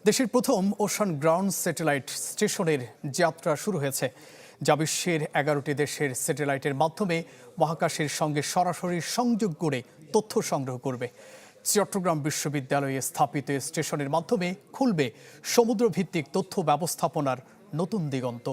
দেশের প্রথম ocean ground satellite স্টেশনের যাত্রা শুরু হয়েছে, যা বিশ্বের 11টি দেশের স্যাটেলাইটের মাধ্যমে মহাকাশের সঙ্গে সরাসরি সংযোগ করে তথ্য সংগ্রহ করবে। চট্টগ্রাম বিশ্ববিদ্যালয়ে স্থাপিত স্টেশনের মাধ্যমে খুলবে সমুদ্রভিত্তিক তথ্য ব্যবস্থাপনার নতুন দিগন্ত।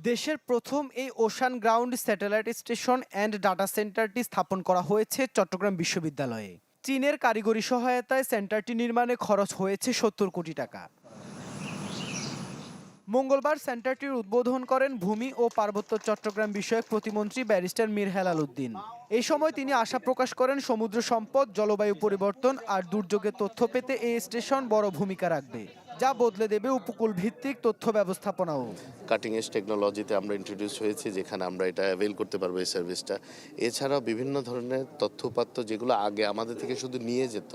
দেশের প্রথম এই ocean ground satellite station and data সেন্টারটি স্থাপন করা হয়েছে চট্টগ্রাম বিশ্ববিদ্যালয়ে। চীনের কারিগরি সহায়তায় সেন্টারটি নির্মাণে খরচ হয়েছে 70 কোটি টাকা। মঙ্গলবার সেন্টারটির উদ্বোধন করেন ভূমি ও পার্বত্য চট্টগ্রাম বিষয়ক প্রতিমন্ত্রী ব্যারিস্টার মীর হেলাল উদ্দিন। এই সময় তিনি আশা প্রকাশ করেন সমুদ্র সম্পদ, জলবায়ু পরিবর্তন আর দুর্যোগের তথ্য পেতে এই স্টেশন বড় ভূমিকা রাখবে, যা বদলে দেবে উপকূল ভিত্তিক তথ্য ব্যবস্থাপনাও। কাটিং এজ টেকনোলজিতে আমরা ইন্ট্রোডিউস হয়েছি, যেখানে আমরা এটা অ্যাভেল করতে পারবো এই সার্ভিসটা। এছাড়াও বিভিন্ন ধরনের তথ্যপাত্র যেগুলো আগে আমাদের থেকে শুধু নিয়ে যেত,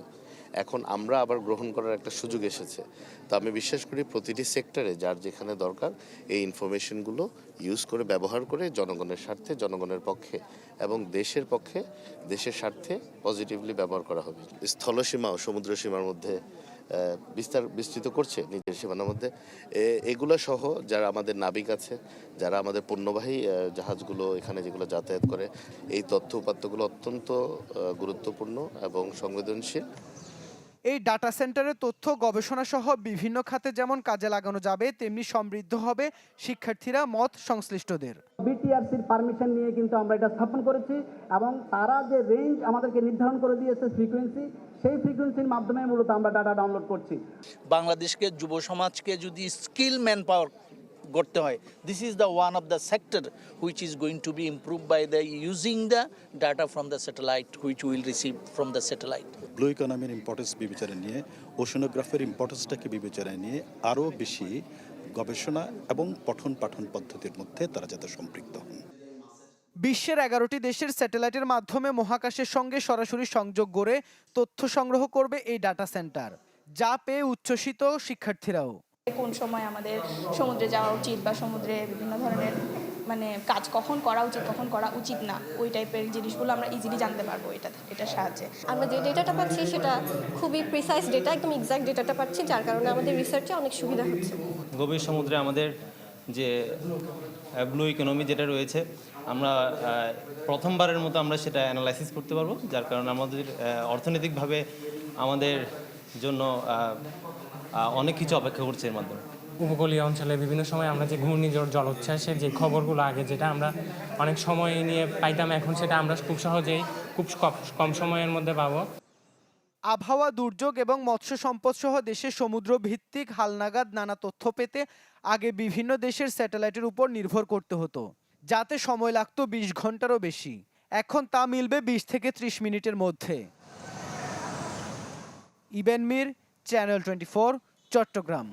এখন আমরা আবার গ্রহণ করার একটা সুযোগ এসেছে। তো আমি বিশ্বাস করি প্রতিটি সেক্টরে যার যেখানে দরকার এই ইনফরমেশনগুলো ইউজ করে, ব্যবহার করে জনগণের স্বার্থে, জনগণের পক্ষে এবং দেশের পক্ষে, দেশের স্বার্থে পজিটিভলি ব্যবহার করা হবে। স্থলসীমা ও সমুদ্র সীমার মধ্যে বিস্তৃত করছে নিজের সীমানার মধ্যে। এগুলো সহ যারা আমাদের নাবিক আছে, যারা আমাদের পণ্যবাহী জাহাজগুলো এখানে যেগুলো যাতায়াত করে, এই তথ্য উপাত্তগুলো অত্যন্ত গুরুত্বপূর্ণ এবং সংবেদনশীল। এই ডাটা সেন্টারের তথ্য গবেষণা সহ বিভিন্ন খাতে যেমন কাজে লাগানো যাবে, তেমনি সমৃদ্ধ হবে শিক্ষার্থীরা মত সংশ্লিষ্টদের। বিটিআরসির পারমিশন নিয়ে কিন্তু আমরা এটা স্থাপন করেছি এবং তারা যে রেঞ্জ আমাদেরকে নির্ধারণ করে দিয়েছে ফ্রিকোয়েন্সি, সেই ফ্রিকোয়েন্সির মাধ্যমে মূলত আমরা ডাটা ডাউনলোড করছি। বাংলাদেশকে, যুব সমাজকে যদি স্কিল ম্যান পাওয়ার করতে হয়, this is the one of the sector which is going to be improve by the using the data from the satellite which will receive from the satellite. Blue ইকোনমির importance বিবেচনায় নিয়ে, ওশানোগ্রাফির ইম্পর্টেন্সটাকে বিবেচনায় নিয়ে আরও বেশি গবেষণা এবং পঠন পাঠন পদ্ধতির মধ্যে তারা যাতে সম্পৃক্ত হন। বিশ্বের 11টি দেশের স্যাটেলাইটের মাধ্যমে মহাকাশের সঙ্গে সরাসরি সংযোগ গড়ে তথ্য সংগ্রহ করবে এই ডাটা সেন্টার, যা পেয়ে উচ্ছ্বসিত শিক্ষার্থীরাও। কোন সময় আমাদের সমুদ্রে যাওয়া উচিত বা সমুদ্রে বিভিন্ন ধরনের কাজ কখন করা উচিত, কখন করা উচিত না, ওই টাইপের জিনিসগুলো আমরা ইজিলি জানতে পারবো এটার সাহায্যে। আমরা যে ডেটাটা পাচ্ছি সেটা খুবই প্রিসাইজ ডেটা, একদম এক্সাক্ট ডেটাটা পাচ্ছি, যার কারণে আমাদের রিসার্চে অনেক সুবিধা হচ্ছে। গভীর সমুদ্রে আমাদের যে ব্লু ইকোনমি যেটা রয়েছে, আমরা প্রথমবারের মতো আমরা সেটা অ্যানালাইসিস করতে পারবো, যার কারণে আমাদের অর্থনৈতিকভাবে আমাদের জন্য অনেক কিছু অপেক্ষা করছে এর মাধ্যমে। উপকূলীয় অঞ্চলে বিভিন্ন সময় আমরা যে ঘূর্ণিঝড়, জলোচ্ছ্বাসের যে খবরগুলো আগে যেটা আমরা অনেক সময় নিয়ে পাইতাম, এখন সেটা আমরা খুব সহজেই খুব কম সময়ের মধ্যে পাবো। আবহাওয়া, দুর্যোগ এবং মৎস্য সম্পদ সহ দেশের সমুদ্র ভিত্তিক হালনাগাদ নানা তথ্য পেতে আগে বিভিন্ন দেশের স্যাটেলাইটের উপর নির্ভর করতে হতো, যাতে সময় লাগতো 20 ঘন্টারও বেশি। এখন তা মিলবে 20 থেকে 30 মিনিটের মধ্যে। ইবেন মীর, চ্যানেল 24, চট্টগ্রাম।